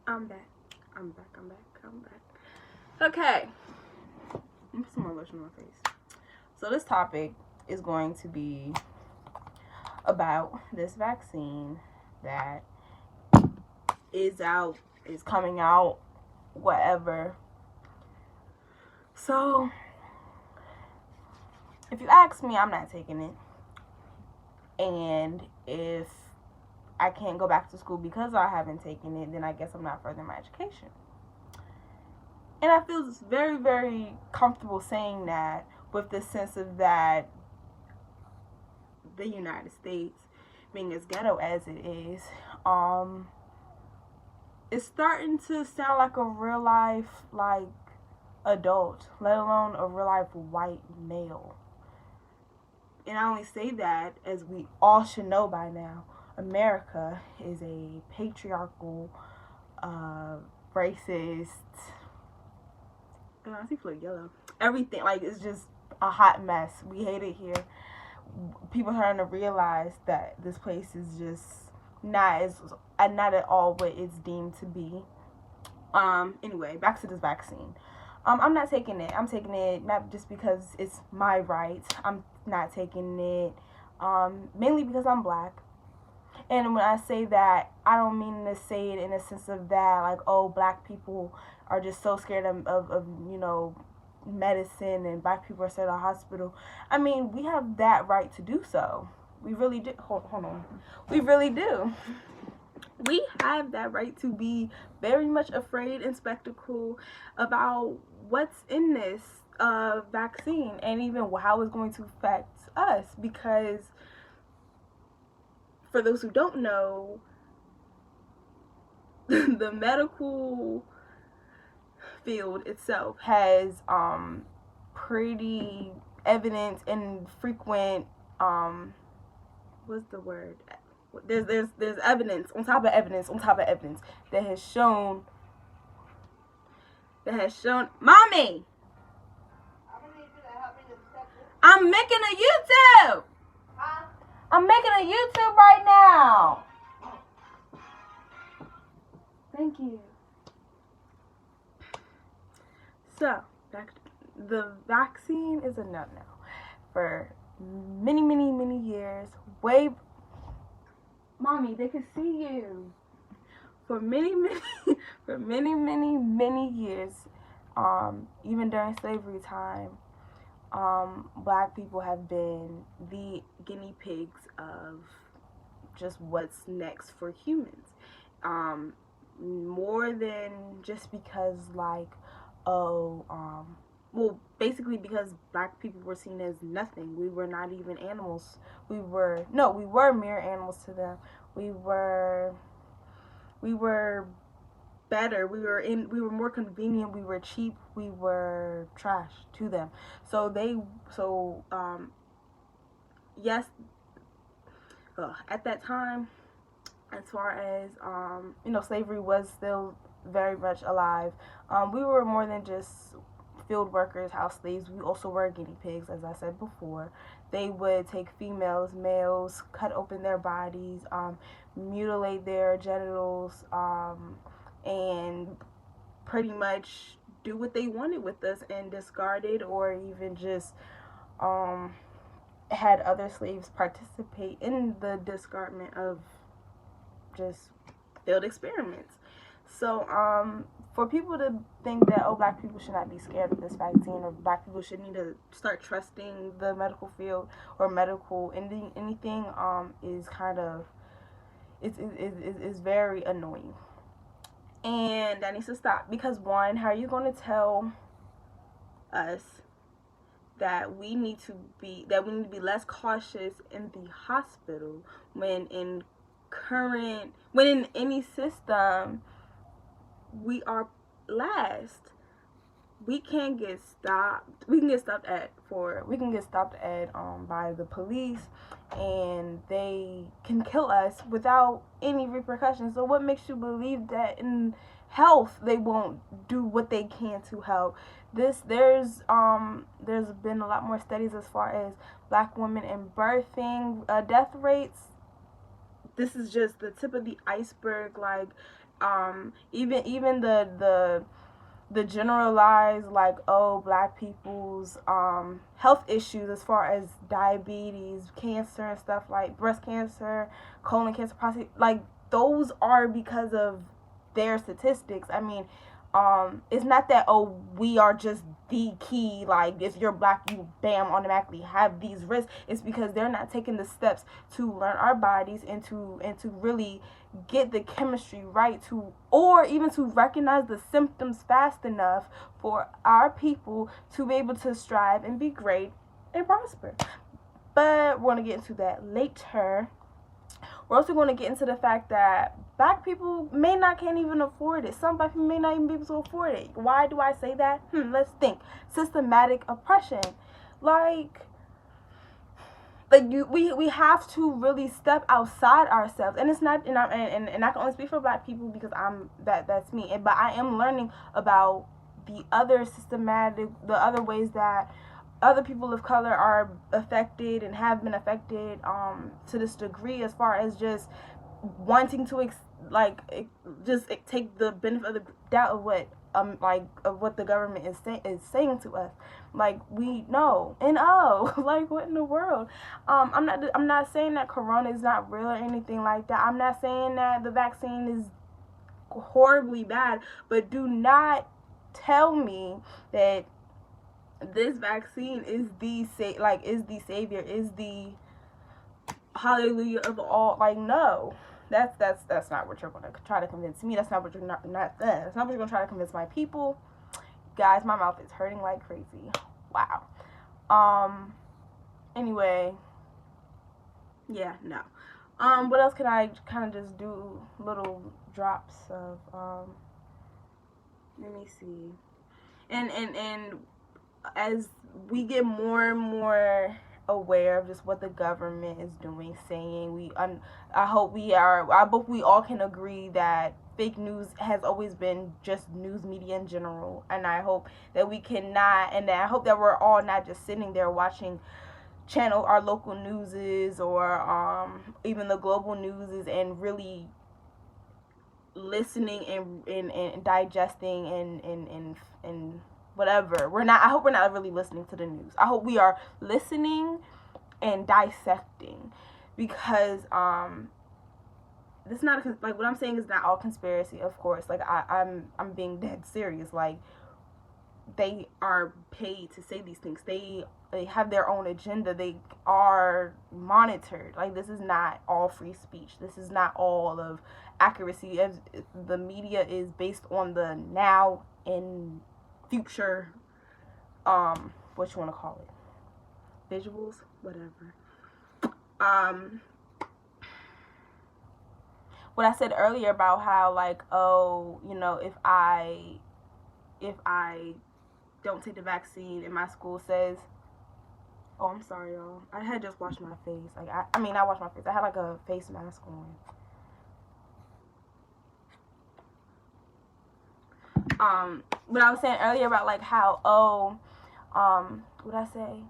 I'm back. I'm back. I'm back. I'm back. Okay. Let me put some more lotion on my face. So this topic is going to be about this vaccine that is out, is coming out, whatever. So if you ask me, I'm not taking it. And if I can't go back to school because I haven't taken it, then I guess I'm not furthering my education. And I feel very, very comfortable saying that with the sense of that the United States, being as ghetto as it is, it's starting to sound like a real life, like, adult, let alone a real life white male. And I only say that as we all should know by now, America is a patriarchal, racist. I see feel yellow. Everything, like, it's just a hot mess. We hate it here. People are starting to realize that this place is just not at all what it's deemed to be. Anyway, back to this vaccine. I'm not taking it. I'm taking it not just because it's my right. I'm not taking it mainly because I'm black. And when I say that, I don't mean to say it in a sense of that, like, oh, black people are just so scared of medicine, and black people are scared of the hospital. I mean, we have that right to do so. We really do. Hold on. We really do. We have that right to be very much afraid and skeptical about what's in this vaccine, and even how it's going to affect us, because for those who don't know, the medical field itself has pretty evident and frequent what's the word? There's evidence on top of evidence on top of evidence that has shown mommy, I'm making a YouTube. I'm making a YouTube right now. Thank you. So, the vaccine is a no-no for many, many, many years. Mommy, they can see you. For many, many years, even during slavery time, black people have been the guinea pigs of just what's next for humans. More than just because, like, basically because black people were seen as nothing. We were not even animals. We were mere animals to them. We were better. We were more convenient. We were cheap. We were trash to them. Yes, at that time, as far as slavery was still very much alive, we were more than just field workers, house slaves. We also were guinea pigs, as I said before. They would take females, males, cut open their bodies, mutilate their genitals, and pretty much do what they wanted with us and discard it, or even just had other slaves participate in the discardment of just failed experiments. So, for people to think that, oh, black people should not be scared of this vaccine, or black people should need to start trusting the medical field or medical anything, is kind of, it's very annoying. And that needs to stop, because one, how are you going to tell us that we need to be less cautious in the hospital when in any system we are last? We can get stopped. We can get stopped by the police, and they can kill us without any repercussions. So what makes you believe that in health they won't do what they can to help? There's been a lot more studies as far as black women and birthing death rates. This is just the tip of the iceberg. Like, Even the generalized, like, oh, black people's health issues as far as diabetes, cancer and stuff, like breast cancer, colon cancer, prostate, like those are because of their statistics. I mean, it's not that, oh, we are just the key, like if you're black you bam automatically have these risks. It's because they're not taking the steps to learn our bodies and to really get the chemistry right, to, or even to recognize the symptoms fast enough for our people to be able to strive and be great and prosper. But we're going to get into that later. We're also going to get into the fact that black people may not can't even afford it. Some black people may not even be able to afford it. Why do I say that? Let's think. Systematic oppression. Like we have to really step outside ourselves, and it's not, and I can only speak for black people because that's me, but I am learning about the other ways that other people of color are affected and have been affected to this degree, as far as just wanting to just take the benefit of the doubt of what the government is saying to us. Like, we know and like, what in the world? I'm not saying that corona is not real or anything like that. I'm not saying that the vaccine is horribly bad, but do not tell me that this vaccine is the savior, is the hallelujah of all. Like, no. That's not what you're going to try to convince me. That's not what you're that's not what you're going to try to convince my people. Guys, my mouth is hurting like crazy. Wow. Anyway, yeah, no. What else can I kind of just do? Little drops of let me see. And as we get more and more aware of just what the government is doing, saying, I hope we all can agree that fake news has always been just news media in general, and I hope that I hope that we're all not just sitting there watching our local newses or even the global newses and really listening and digesting and whatever. I hope we're not really listening to the news. I hope we are listening and dissecting, because this is not like, what I'm saying is not all conspiracy, of course. Like, I'm being dead serious. Like, they are paid to say these things. They have their own agenda. They are monitored. Like, this is not all free speech. This is not all of accuracy. The media is based on the now and future, what you want to call it, visuals, whatever. What I said earlier about how, like, oh, if I don't take the vaccine and my school says, oh, I'm sorry, y'all, I had just washed my face. Like, I washed my face. I had like a face mask on. What I was saying earlier about, like, how, what I say?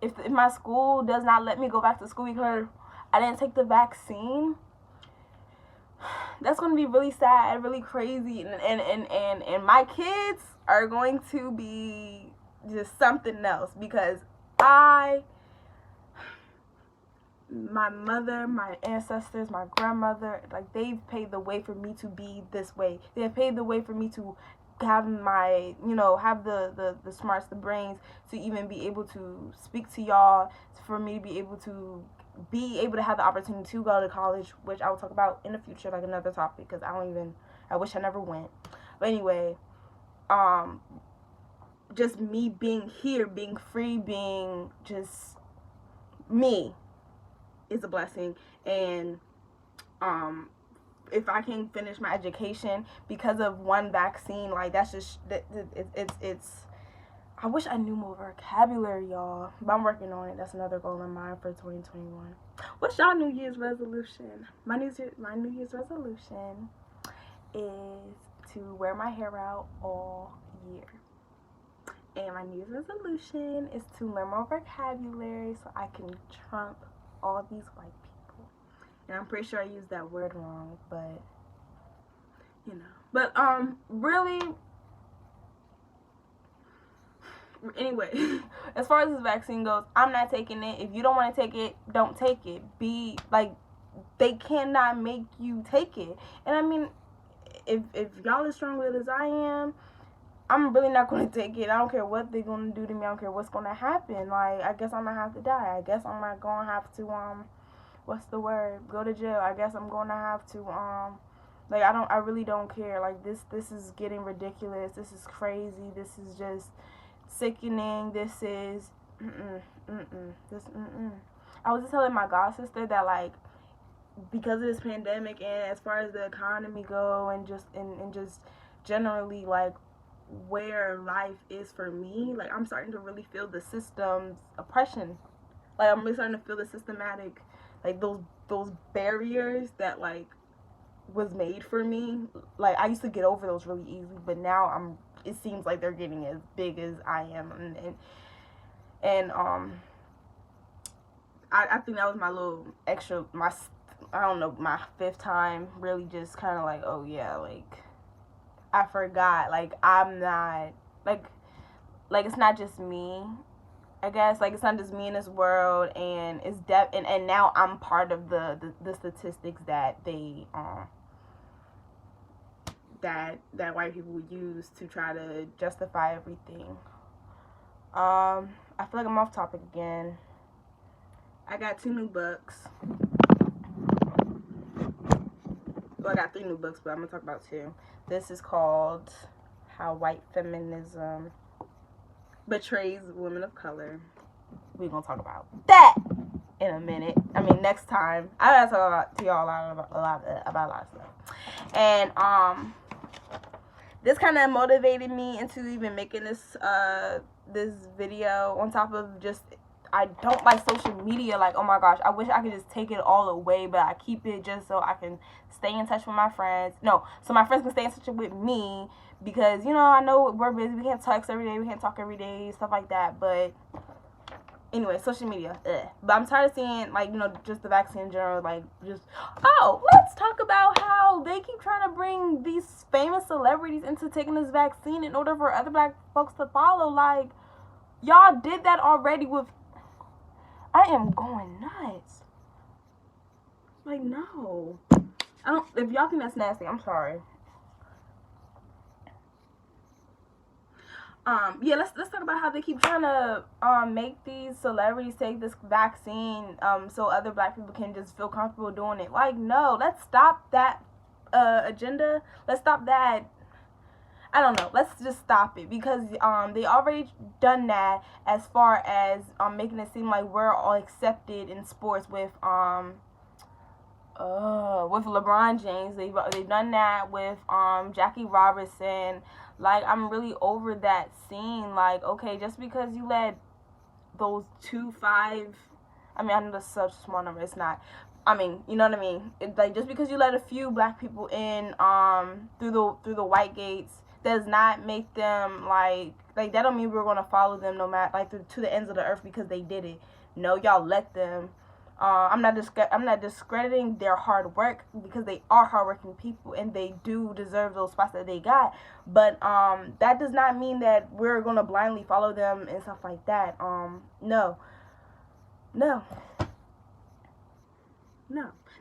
If my school does not let me go back to school because I didn't take the vaccine, that's going to be really sad, really crazy, and my kids are going to be just something else, because my mother, my ancestors, my grandmother, like, they've paved the way for me to be this way. They have paved the way for me to have have the smarts, the brains, to even be able to speak to y'all, for me to be able to have the opportunity to go to college, which I will talk about in the future, like another topic, because I wish I never went. But anyway, just me being here, being free, being just me is a blessing. And if I can finish my education because of one vaccine, like, that's just it's I wish I knew more vocabulary, y'all, but I'm working on it. That's another goal of mine for 2021. What's y'all New Year's resolution? My New Year's resolution is to wear my hair out all year. And my New Year's resolution is to learn more vocabulary so I can trump all these white people. And I'm pretty sure I used that word wrong, but you know. But really, anyway, as far as this vaccine goes, I'm not taking it. If you don't want to take it, don't take it. Be like, they cannot make you take it. And I mean, if y'all as strong-willed as I am, I'm really not going to take it. I don't care what they're going to do to me. I don't care what's going to happen. Like, I guess I'm going to have to die. I guess I'm not going to have to, what's the word? Go to jail. I guess I'm going to have to, like, I really don't care. Like, this is getting ridiculous. This is crazy. This is just sickening. This is, I was just telling my god sister that, like, because of this pandemic and as far as the economy go and just generally, like, where life is for me, like, I'm starting to really feel the system's oppression. Like, I'm really starting to feel the systematic, like, those barriers that, like, was made for me. Like, I used to get over those really easily, but now it seems like they're getting as big as I am. And I think that was my little extra, I don't know, my 5th time really just kind of like, oh yeah, like, I forgot, like, I'm not, like, it's not just me, I guess, like, it's not just me in this world, and it's and now I'm part of the statistics that they, that white people use to try to justify everything. I feel like I'm off topic again. I got 2 new books. Well, I got 3 new books, but I'm going to talk about 2. This is called How White Feminism Betrays Women of Color. We're going to talk about that in a minute. I mean, next time. I got to talk to y'all about a lot of stuff. And this kind of motivated me into even making this video, on top of just, I don't like social media. Like, oh my gosh, I wish I could just take it all away, but I keep it just so I can stay in touch with my friends. No, so my friends can stay in touch with me, because, you know, I know we're busy. We can't text every day. We can't talk every day, stuff like that. But anyway, social media, But I'm tired of seeing, like, you know, just the vaccine in general, like, just, oh, let's talk about how they keep trying to bring these famous celebrities into taking this vaccine in order for other black folks to follow. Like, y'all did that already with, I am going nuts. Like, no. If y'all think that's nasty, I'm sorry. Yeah, let's talk about how they keep trying to make these celebrities take this vaccine so other black people can just feel comfortable doing it. Like, no, let's stop that agenda. Let's stop that. I don't know. Let's just stop it, because they already done that as far as making it seem like we're all accepted in sports with LeBron James. They've done that with Jackie Robinson. Like, I'm really over that scene. Like, okay, just because you let those 5, I mean, I know that's such a small number. It's not. I mean, you know what I mean? Like, just because you let a few black people in through the white gates does not make them like that don't mean we're gonna follow them no matter, like, to the ends of the earth because they did it. No, y'all let them. I'm not discrediting their hard work, because they are hardworking people and they do deserve those spots that they got. But that does not mean that we're gonna blindly follow them and stuff like that. No. They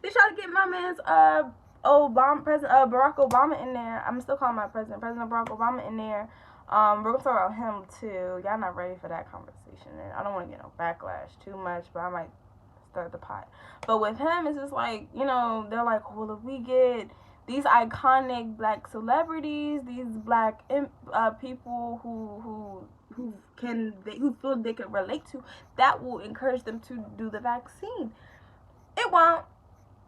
try to get my man's Barack Obama in there. I'm still calling my President Barack Obama in there. We're gonna talk about him too. Y'all not ready for that conversation, and I don't want to get no backlash too much, but I might start the pot. But with him, it's just like, you know, they're like, well, if we get these iconic black celebrities, these black people who feel they can relate to, that will encourage them to do the vaccine. It won't,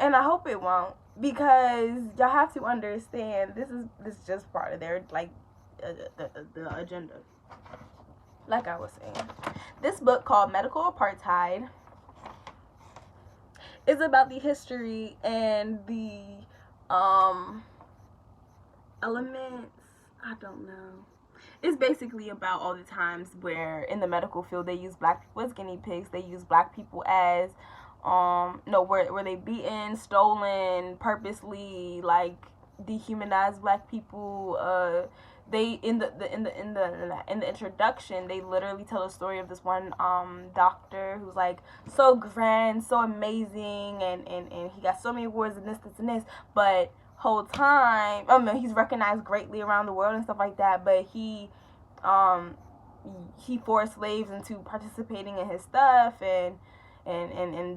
and I hope it won't, because y'all have to understand this is just part of their, like, the agenda. Like I was saying, this book called Medical Apartheid is about the history and the elements. I don't know. It's basically about all the times where in the medical field they use black people as guinea pigs. They use black people as where they beaten, stolen, purposely, like, dehumanize black people. They in the introduction, they literally tell a story of this one doctor who's like so grand, so amazing, and he got so many awards and this and this, but whole time, he's recognized greatly around the world and stuff like that, but he forced slaves into participating in his stuff, and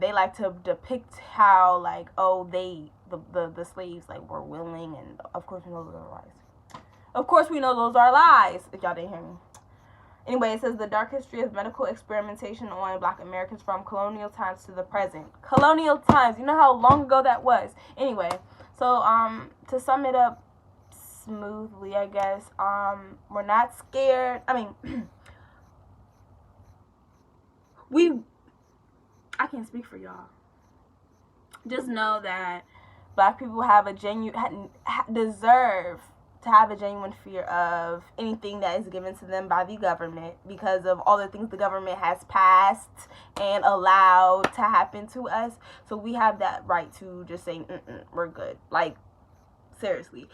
they like to depict how like, oh, the slaves like were willing, and of course we know those are lies. Of course we know those are lies, if y'all didn't hear me. Anyway, it says the dark history of medical experimentation on black Americans from colonial times to the present. Colonial times, you know how long ago that was. Anyway, so to sum it up smoothly, I guess, we're not scared. I mean, I can't speak for y'all. Just know that black people have a deserve to have a genuine fear of anything that is given to them by the government, because of all the things the government has passed and allowed to happen to us. So we have that right to just say, we're good. Like, seriously.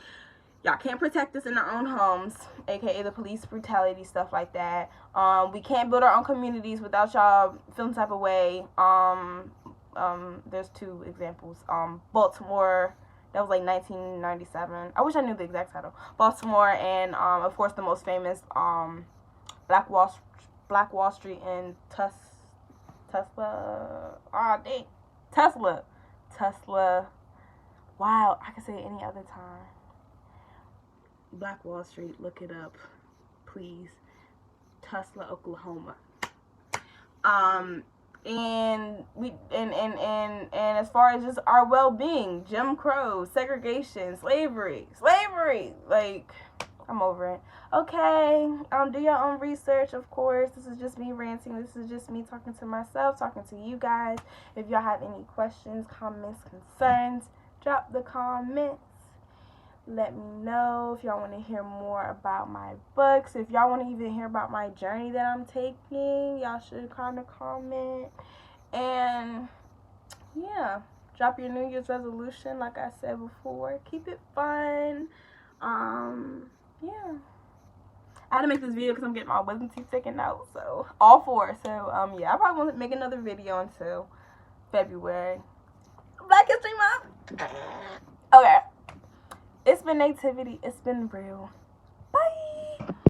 Y'all can't protect us in our own homes, aka the police brutality, stuff like that. We can't build our own communities without y'all feeling type of way. There's two examples. Baltimore, that was like 1997. I wish I knew the exact title. Baltimore, and of course the most famous Black Wall Street and Tesla. Dang, Tesla. Wow, I could say it any other time. Black Wall Street, look it up, please. Tulsa, Oklahoma. And as far as just our well-being, Jim Crow, segregation, slavery, like, I'm over it. Okay, do your own research, of course. This is just me ranting. This is just me talking to myself, talking to you guys. If y'all have any questions, comments, concerns, drop the comments. Let me know if y'all want to hear more about my books. If y'all want to even hear about my journey that I'm taking, y'all should kind of comment. And yeah, drop your New Year's resolution, like I said before. Keep it fun. Yeah. I had to make this video because I'm getting my wisdom teeth taken out. So, all four. So, yeah, I probably won't make another video until February. Black History Month. Okay. It's been Nativity. It's been real. Bye.